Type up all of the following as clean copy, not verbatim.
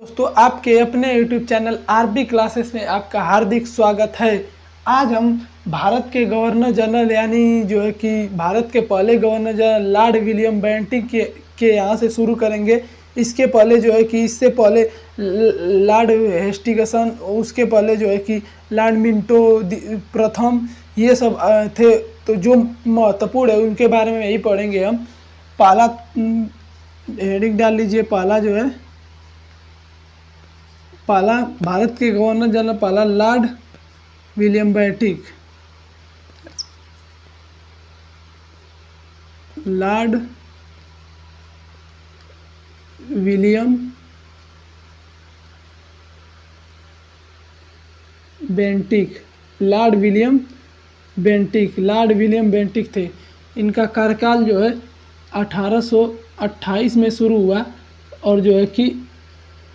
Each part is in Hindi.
दोस्तों आपके अपने YouTube चैनल आरबी क्लासेस में आपका हार्दिक स्वागत है। आज हम भारत के गवर्नर जनरल यानी जो है कि भारत के पहले governor general Lord William Bentinck के यहाँ से शुरू करेंगे। इसके पहले जो है कि इससे पहले लॉर्ड हेस्टिंग्स, उसके पहले जो है कि लॉर्ड मिंटो प्रथम, ये सब थे। तो जो महत्वपूर्ण है उनके बारे में यही पढ़ेंगे हम। पहला हेडिंग डाल लीजिए। पहला भारत के गवर्नर जनरल पहला Lord William Bentinck. Lord William Bentinck. Lord William Bentinck थे। इनका कार्यकाल जो है 1828 में शुरू हुआ और जो है कि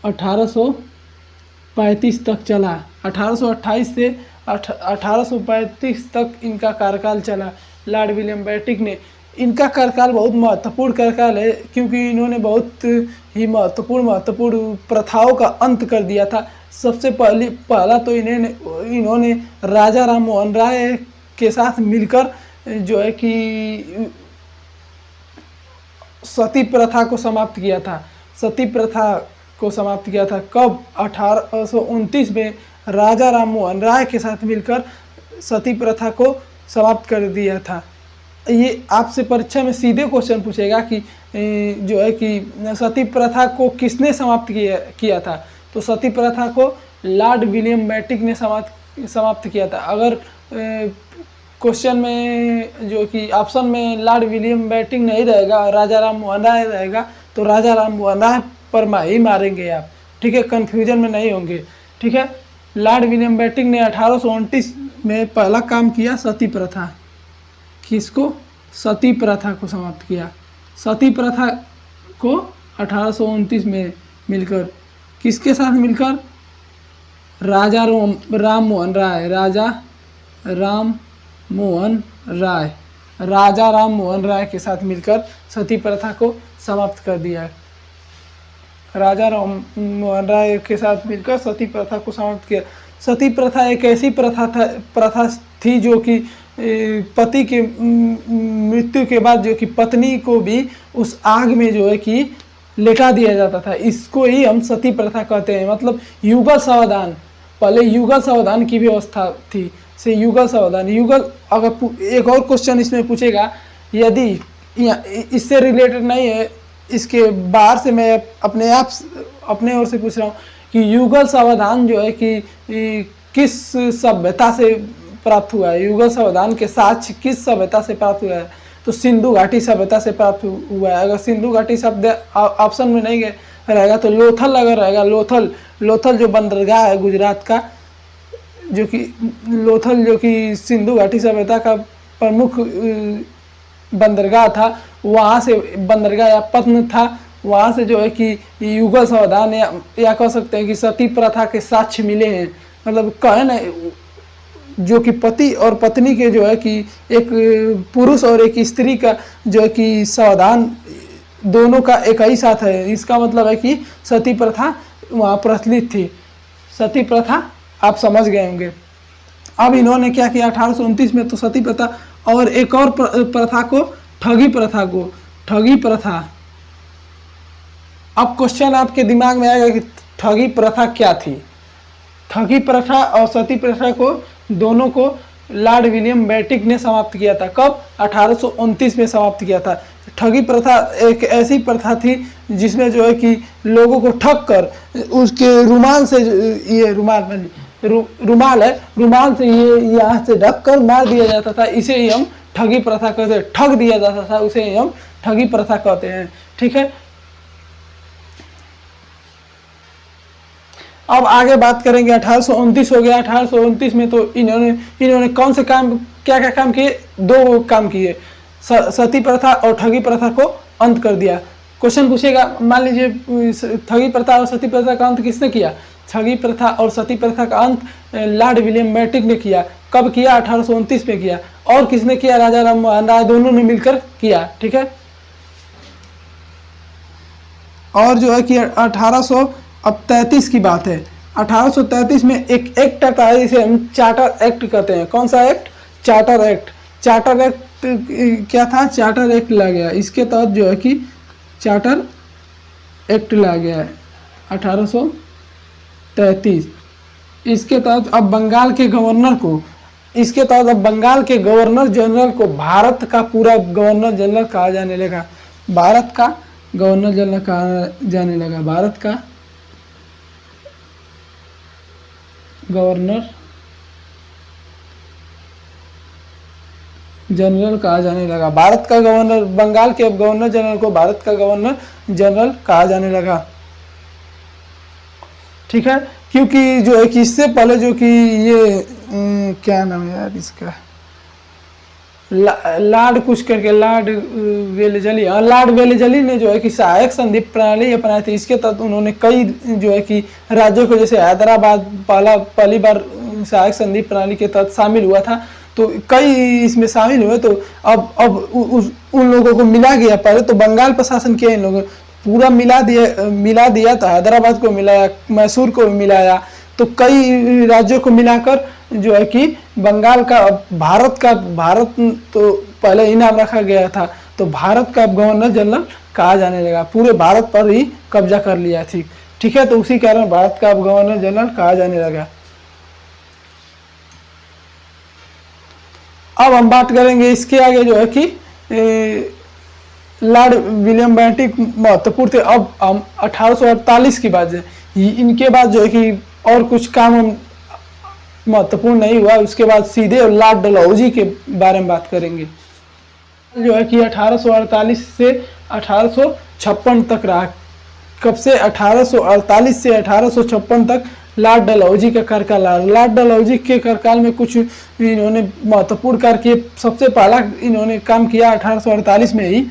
1835 तक चला। 1828 से 1835 तक इनका कार्यकाल चला। लॉर्ड विलियम बेंटिक ने, इनका कार्यकाल बहुत महत्वपूर्ण कार्यकाल है क्योंकि इन्होंने बहुत ही महत्वपूर्ण प्रथाओं का अंत कर दिया था। सबसे पहला तो इन्होंने राजा राम मोहन राय के साथ मिलकर जो है कि सती प्रथा को समाप्त किया था। कब? 1829 में राजा राम मोहन राय के साथ मिलकर सती प्रथा को समाप्त कर दिया था। ये आपसे परीक्षा में सीधे क्वेश्चन पूछेगा कि जो है कि सती प्रथा को किसने समाप्त किया था। तो सती प्रथा को लॉर्ड विलियम बेंटिक ने समाप्त किया था। अगर क्वेश्चन में जो कि ऑप्शन में लॉर्ड विलियम बेंटिक नहीं रहेगा, राजा राम मोहन राय रहेगा, तो राजा राम मोहन राय पर ही मारेंगे आप। ठीक है, कंफ्यूजन में नहीं होंगे। ठीक है, लॉर्ड विलियम बेंटिक ने 1829 में पहला काम किया, सती प्रथा। किसको? सती प्रथा को समाप्त किया। सती प्रथा को 1829 में मिलकर, किसके साथ मिलकर? राजा राम मोहन राय के साथ मिलकर सती प्रथा को समाप्त कर दिया। राजा राम मोहन राय के साथ मिलकर सती प्रथा को समाप्त किया। सती प्रथा एक ऐसी प्रथा थी जो कि पति के मृत्यु के बाद जो कि पत्नी को भी उस आग में जो है कि लेटा दिया जाता था। इसको ही हम सती प्रथा कहते हैं। मतलब युगल सावधान, पहले युगल सावधान की व्यवस्था थी, से युगल सावधान। अगर एक और क्वेश्चन इसमें पूछेगा, यदि इससे रिलेटेड नहीं है, इसके बाहर से मैं अपने ओर से पूछ रहा हूँ कि युगल सावधान जो है कि किस सभ्यता से प्राप्त हुआ है। युगल सावधान के साक्ष्य किस सभ्यता से प्राप्त हुआ है? तो सिंधु घाटी सभ्यता से प्राप्त हुआ है। अगर सिंधु घाटी शब्द ऑप्शन में नहीं रहेगा तो लोथल अगर रहेगा, लोथल जो बंदरगाह है गुजरात का, जो कि सिंधु घाटी सभ्यता का प्रमुख बंदरगाह था, वहाँ से बंदरगाह या पत्न था, वहाँ से जो है कि युगल सावधान या कह सकते हैं कि सती प्रथा के साक्ष्य मिले हैं। मतलब कहे ना, जो कि पति और पत्नी के जो है कि एक पुरुष और एक स्त्री का जो है कि सावधान दोनों का एक ही साथ है। इसका मतलब है कि सती प्रथा वहाँ प्रचलित थी। सती प्रथा आप समझ गए होंगे। अब इन्होंने क्या किया 1829 में? तो सती प्रथा और एक और प्रथा को, ठगी प्रथा। अब क्वेश्चन आपके दिमाग में आएगा कि ठगी प्रथा क्या थी। ठगी प्रथा और सती प्रथा को दोनों को लॉर्ड विलियम बेंटिक ने समाप्त किया था। कब? 1829 में समाप्त किया था। ठगी प्रथा एक ऐसी प्रथा थी जिसमें जो है कि लोगों को ठग कर उसके रुमाल से, ये रुमाल से ये यहाँ से ढक कर मार दिया जाता था। इसे ही हम ठगी प्रथा कहते हैं। ठग दिया जाता था, उसे ही हम ठगी प्रथा कहते हैं। ठीक है, अब आगे बात करेंगे। 1829 हो गया। 1829 में तो इन्होंने कौन से काम, क्या काम किए? दो काम किए, सती प्रथा और ठगी प्रथा को अंत कर दिया। क्वेश्चन पूछेगा, मान लीजिए ठगी प्रथा और सती प्रथा का अंत किसने किया? ठगी प्रथा और सती प्रथा का अंत लॉर्ड विलियम बेंटिक ने किया। कब किया? 1829 में किया। और किसने किया? राजा राम मोहन राय, दोनों ने मिलकर किया। ठीक है, और जो है कि अब 33 की बात है। 1833 में एक एक्ट आता है, इसे हम चार्टर एक्ट कहते हैं। कौन सा act? Charter act. Charter act क्या था? चार्टर एक्ट ला गया। इसके तहत जो है कि चार्टर एक्ट ला गया है 1833। इसके तहत अब बंगाल के गवर्नर को, इसके तहत अब बंगाल के गवर्नर जनरल को भारत का पूरा गवर्नर जनरल कहा जाने लगा। भारत का गवर्नर जनरल कहा जाने लगा। भारत का गवर्नर जनरल कहा जाने लगा। भारत का गवर्नर, बंगाल के गवर्नर जनरल को भारत का गवर्नर जनरल कहा जाने लगा। ठीक है, क्योंकि जो है कि इससे पहले जो कि ये क्या नाम है यार इसका, लॉर्ड कुछ करके, लॉर्ड वेलेजली, लॉर्ड वेलेजली ने जो है कि सहायक संधि प्रणाली अपनाई थी। इसके तहत उन्होंने कई जो है कि राज्यों को, जैसे हैदराबाद पहली बार सहायक संधि प्रणाली के तहत शामिल हुआ था, तो कई इसमें शामिल हुए। तो अब उन लोगों को मिला गया। पहले तो बंगाल प्रशासन किया इन लोगों पूरा मिला दिया तो हैदराबाद को मिलाया, मैसूर को मिलाया, तो कई राज्यों को मिलाकर जो है कि बंगाल का, भारत तो पहले ही नाम रखा गया था, तो भारत का गवर्नर जनरल कहा जाने लगा। पूरे भारत पर ही कब्जा कर लिया थी। ठीक है, तो उसी कारण भारत का गवर्नर जनरल कहा जाने लगा। अब हम बात करेंगे इसके आगे जो है कि लॉर्ड विलियम बेंटिक महत्वपूर्ण थे। अब हम 1848 की बात है। इनके बाद जो है कि और कुछ काम महत्वपूर्ण नहीं हुआ। उसके बाद सीधे लॉर्ड डलहौजी के बारे में बात करेंगे, जो है कि 1848 से 1856 तक रहा। कब से? 1848 से 1856 तक लॉर्ड डलहौजी का कार्यकाल रहा। लॉर्ड डलहौजी के कार्यकाल में कुछ इन्होंने महत्वपूर्ण कार्य किए। सबसे पहला इन्होंने काम किया 1848 में ही।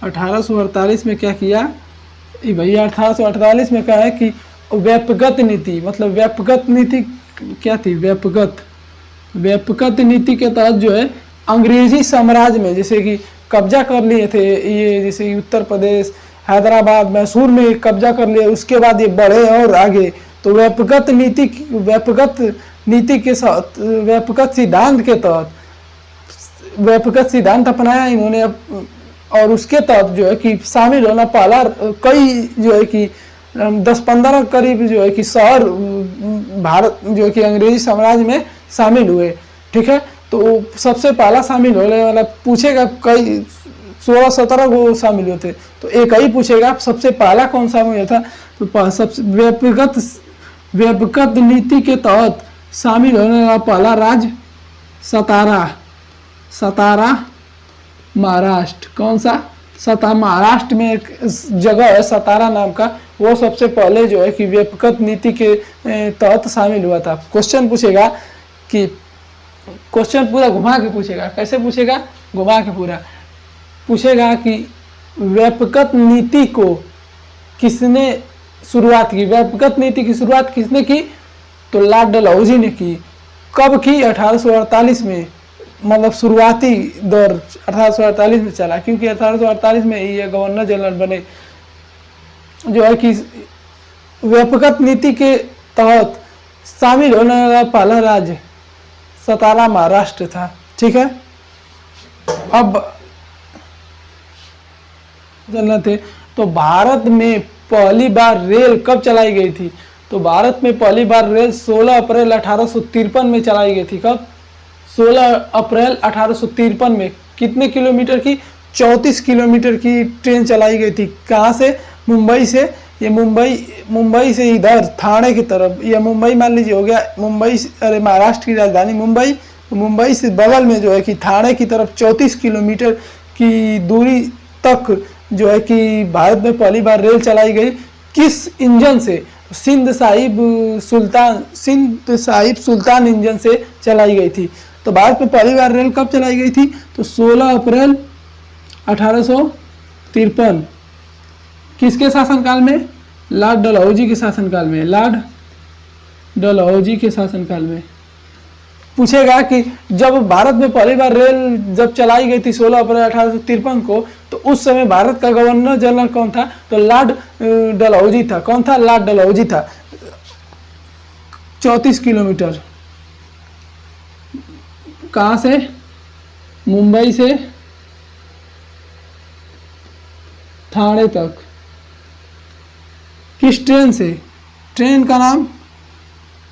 1848 में क्या किया भैया? 1848 में क्या है कि व्यापकगत नीति, मतलब व्यापकगत नीति क्या थी? व्यापकगत नीति के तहत जो है अंग्रेजी साम्राज्य में, जैसे कि कब्जा कर लिए थे ये, जैसे उत्तर प्रदेश, हैदराबाद, मैसूर में कब्जा कर लिए। उसके बाद ये बढ़े और आगे, तो व्यापकगत नीति के साथ, व्यापकगत सिद्धांत के तहत व्यापकगत सिद्धांत अपनाया इन्होंने। और उसके तहत जो है कि शामिल होना पहला, कई जो है कि 10-15 करीब जो है कि शहर भारत जो है कि अंग्रेजी साम्राज्य में शामिल हुए। ठीक है, तो सबसे पहला शामिल होने वाला पूछेगा, कई 16-17 को शामिल हुए थे, तो एक ही पूछेगा सबसे पहला कौन सा हुआ था? तो सबसे व्यापकगत नीति के तहत शामिल होने वाला पहला राज्य सतारा महाराष्ट्र। कौन सा? महाराष्ट्र में एक जगह है सतारा नाम का, वो सबसे पहले जो है कि व्यापकगत नीति के तहत शामिल हुआ था। क्वेश्चन पूछेगा कि, क्वेश्चन पूरा घुमा के पूछेगा। कैसे पूछेगा? घुमा के पूरा पूछेगा कि व्यापकगत नीति को किसने शुरुआत की? व्यापकगत नीति की शुरुआत किसने की? तो लॉर्ड डलहौजी ने की। कब की? 1848 में, मतलब शुरुआती दौर 1848 में चला, क्योंकि 1848 में ये गवर्नर जनरल बने। जो है कि व्यापकगत नीति के तहत शामिल होने वाला पहला राज्य सतारा महाराष्ट्र था। ठीक है, अब जनरल थे। तो भारत में पहली बार रेल कब चलाई गई थी? तो भारत में पहली बार रेल 16 अप्रैल 1853 में चलाई गई थी। कब? 16 अप्रैल 1853 में। कितने किलोमीटर की? 34 किलोमीटर की ट्रेन चलाई गई थी। कहाँ से? मुंबई से। ये मुंबई से इधर ठाणे की तरफ, या मुंबई मान लीजिए हो गया, मुंबई, अरे महाराष्ट्र की राजधानी मुंबई, तो मुंबई से बगल में जो है कि ठाणे की तरफ 34 किलोमीटर की दूरी तक जो है कि भारत में पहली बार रेल चलाई गई। किस इंजन से? सिंध साहिब सुल्तान इंजन से चलाई गई थी। तो भारत में पहली बार रेल कब चलाई गई थी? तो 16 अप्रैल 1853। किसके शासनकाल में? लॉर्ड डलहौजी के शासनकाल में। लॉर्ड डलहौजी के शासनकाल में। पूछेगा कि जब भारत में पहली बार रेल जब चलाई गई थी 16 अप्रैल 1853 को, तो उस समय भारत का गवर्नर जनरल कौन था? तो लॉर्ड डलहौजी था। कौन था? लॉर्ड डलहौजी था। 34 किलोमीटर कहाँ से? मुंबई से ठाणे तक। किस ट्रेन से? ट्रेन का नाम,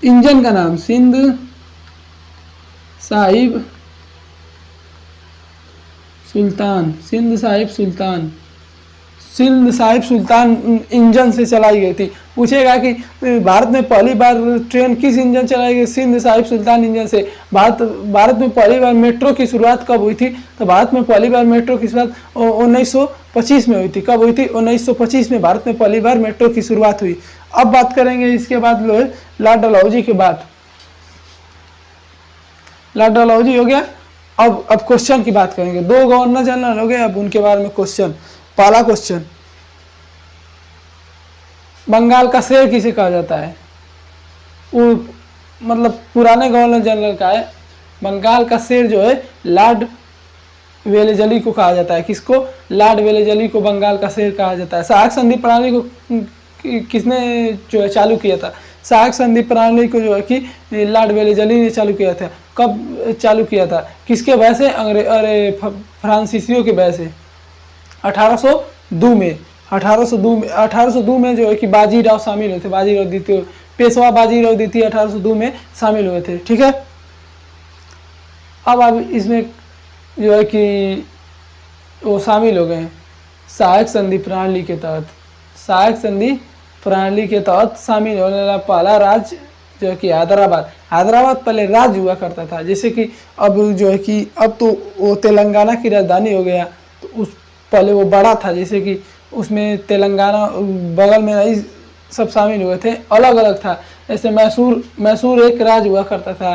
इंजन का नाम सिंध साहिब सुल्तान। सिंध साहिब सुल्तान। सिंध साहिब सुल्तान इंजन से चलाई गई थी। पूछेगा कि भारत में पहली बार ट्रेन किस इंजन चलाई गई? सिंध साहिब सुल्तान इंजन से। भारत में पहली बार मेट्रो की शुरुआत कब हुई थी? तो भारत में पहली बार मेट्रो की शुरुआत 1925 में हुई थी। कब हुई थी? 1925 में भारत में पहली बार मेट्रो की शुरुआत हुई। अब बात करेंगे इसके बाद लॉर्ड डलहौजी के बाद। लॉर्ड डलहौजी हो गया। अब क्वेश्चन की बात करेंगे। 2 गवर्नर जनरल हो गए, अब उनके बारे में क्वेश्चन। पहला क्वेश्चन, बंगाल का शेर किसे कहा जाता है? वो मतलब पुराने गवर्नर जनरल का है। बंगाल का शेर जो है लॉर्ड वेलेजली को कहा जाता है। किसको? लॉर्ड वेलेजली को बंगाल का शेर कहा जाता है। सहायक संधि प्रणाली को किसने जो है चालू किया था? सहायक संधि प्रणाली को जो है कि लॉर्ड वेलेजली ने चालू किया था। कब चालू किया था? किसके वजह से? फ्रांसीसियों के वजह से। 1802 में। 1802 में जो है कि बाजीराव शामिल हुए थे। बाजीराव द्वितीय, पेशवा बाजीराव द्वितीय 1802 में शामिल हुए थे। ठीक है। अब इसमें जो है कि वो शामिल हो गए हैं सहायक संधि प्रणाली के तहत। सहायक संधि प्रणाली के तहत शामिल होने वाला पहला राज्य जो है कि हैदराबाद। हैदराबाद पहले राज्य हुआ करता था, जैसे कि अब जो है कि अब तो वो तेलंगाना की राजधानी हो गया। तो उस पहले वो बड़ा था, जैसे कि उसमें तेलंगाना बगल में नहीं सब शामिल हुए थे, अलग अलग था। जैसे मैसूर एक राज्य हुआ करता था।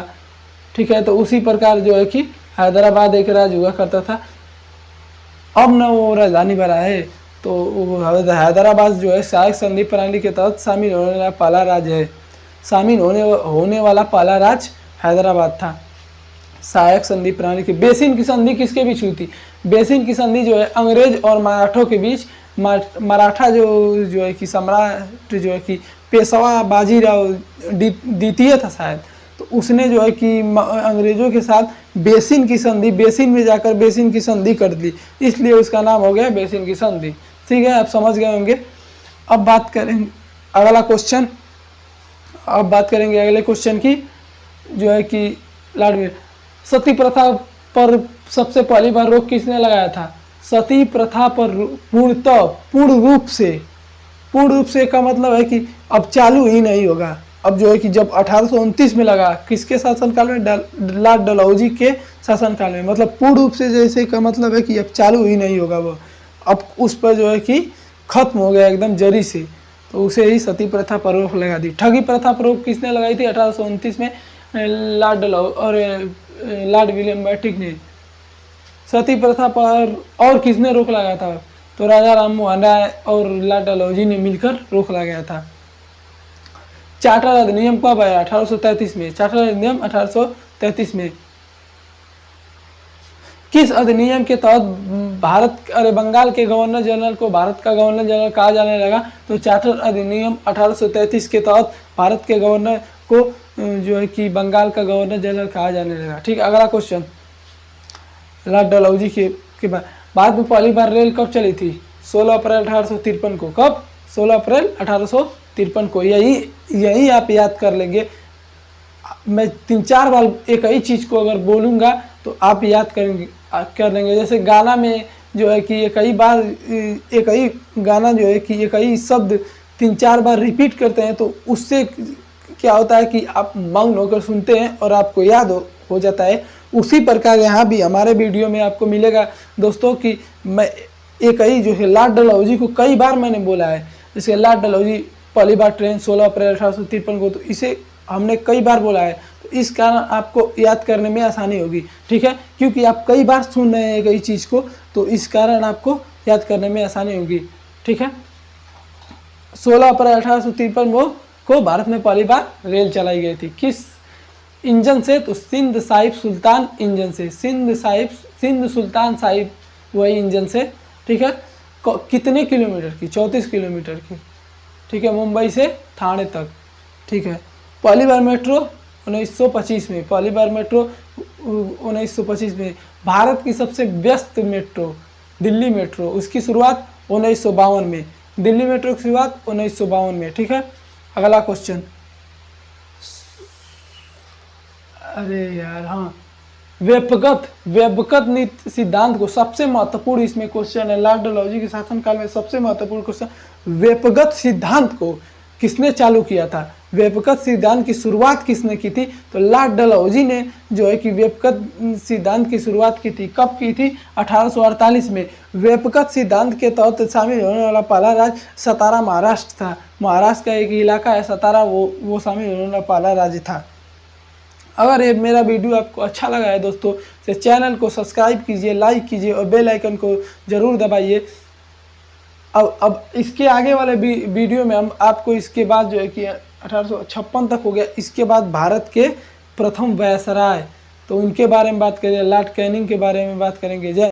ठीक है। तो उसी प्रकार जो है कि हैदराबाद एक राज्य हुआ करता था। अब न वो राजधानी बना है, तो हैदराबाद जो है सहायक संधि प्रणाली के तहत शामिल होने वाला पहला राज्य है। शामिल होने वाला पहला राज्य हैदराबाद था सहायक संधि प्रणाली के। बेसिन की संधि किसके बीच हुई थी? बेसिन की संधि जो है अंग्रेज और मराठों के बीच। मराठा जो है कि सम्राट जो है कि पेशवा बाजीराव द्वितीय था शायद, तो उसने जो है कि अंग्रेजों के साथ बेसिन की संधि, बेसिन में जाकर बेसिन की संधि कर दी, इसलिए उसका नाम हो गया बेसिन की संधि। ठीक है, आप समझ गए होंगे। अब बात करेंगे अगला क्वेश्चन। अब बात करेंगे अगले क्वेश्चन की, जो है कि लॉर्ड सती प्रथा पर सबसे पहली बार रोक किसने लगाया था? सती प्रथा पर पूर्ण रूप से का मतलब है कि अब चालू ही नहीं होगा। अब जो है कि जब 1829 में लगा, किसके शासनकाल में? लॉर्ड डलहौजी के शासनकाल में। मतलब पूर्ण रूप से जैसे का मतलब है कि अब चालू ही नहीं होगा वो, अब उस पर जो है कि खत्म हो गया एकदम जरी से, तो उसे ही सती प्रथा पर रोक लगा दी। ठगी प्रथा पर रोक किसने लगाई थी? 1829 में लॉर्ड डलहौजी और लॉर्ड विलियम बेंटिक ने। सती प्रथा पर और किसने रोक लगाया था? तो राजा राम मोहन राय और लॉर्ड डलहौजी ने मिलकर रोक लगाया था। चार्टर अधिनियम कब आया? 1833 में। चार्टर अधिनियम 1833 में। किस अधिनियम के तहत बंगाल के गवर्नर जनरल को भारत का गवर्नर जनरल कहा जाने लगा? तो चार्टर अधिनियम 1833 के तहत भारत के गवर्नर को जो है कि बंगाल का गवर्नर जनरल कहा जाने लगा। ठीक, अगला क्वेश्चन लॉर्ड डलहौजी के बाद। भारत में पहली बार रेल कब चली थी? 16 अप्रैल 1853 को। कब? 16 अप्रैल 1853 को। यही आप याद कर लेंगे। मैं 3-4 बार एक ही चीज़ को अगर बोलूँगा तो आप याद कर लेंगे। जैसे गाना में जो है कि एक ही गाना जो है कि एक ही शब्द 3-4 बार रिपीट करते हैं, तो उससे क्या होता है कि आप मग्न होकर सुनते हैं और आपको याद हो जाता है। उसी प्रकार यहाँ भी हमारे वीडियो में आपको मिलेगा दोस्तों कि मैं एक ही जो है लॉर्ड डलहौजी को कई बार मैंने बोला है। जैसे लॉर्ड डलहौजी पहली बार ट्रेन 16 अप्रैल 1853 को, तो इसे हमने कई बार बोला है, तो इस कारण आपको याद करने में आसानी होगी। ठीक है, क्योंकि आप कई बार सुन रहे हैं कई चीज़ को, तो इस कारण आपको याद करने में आसानी होगी। ठीक है, 16 अप्रैल 1853 को भारत में पहली बार रेल चलाई गई थी। किस इंजन से? तो सिंध साहिब सुल्तान इंजन से। सिंध सुल्तान साहिब वही इंजन से। ठीक है। कितने किलोमीटर की? 34 किलोमीटर की, ठीक है, मुंबई से ठाणे तक, ठीक है। पहली बार मेट्रो 1925 में, पहली बार मेट्रो 1925 में। भारत की सबसे व्यस्त मेट्रो दिल्ली मेट्रो, उसकी शुरुआत 1952 में, दिल्ली मेट्रो की शुरुआत 1952 में, ठीक है। अगला क्वेश्चन, अरे यार हाँ, व्यपगत नीति सिद्धांत को, सबसे महत्वपूर्ण इसमें क्वेश्चन है, लॉर्ड डलहौजी के शासनकाल में सबसे महत्वपूर्ण क्वेश्चन, व्यपगत सिद्धांत को किसने चालू किया था? व्यपगत सिद्धांत की शुरुआत किसने की थी? तो लॉर्ड डलहौजी ने जो है कि व्यपगत सिद्धांत की शुरुआत की थी। कब की थी? 1848 में। व्यपगत सिद्धांत के तहत शामिल होने वाला पहला राज्य सतारा महाराष्ट्र था। महाराष्ट्र का एक इलाका है सतारा, वो शामिल होने वाला पहला राज्य था। अगर ये मेरा वीडियो आपको अच्छा लगा है दोस्तों, तो चैनल को सब्सक्राइब कीजिए, लाइक कीजिए और बेल आइकन को ज़रूर दबाइए। अब इसके आगे वाले वीडियो में हम आपको इसके बाद जो है कि 1856 तक हो गया, इसके बाद भारत के प्रथम वायसराय, तो उनके बारे में बात करेंगे, लॉर्ड कैनिंग के बारे में बात करेंगे। जय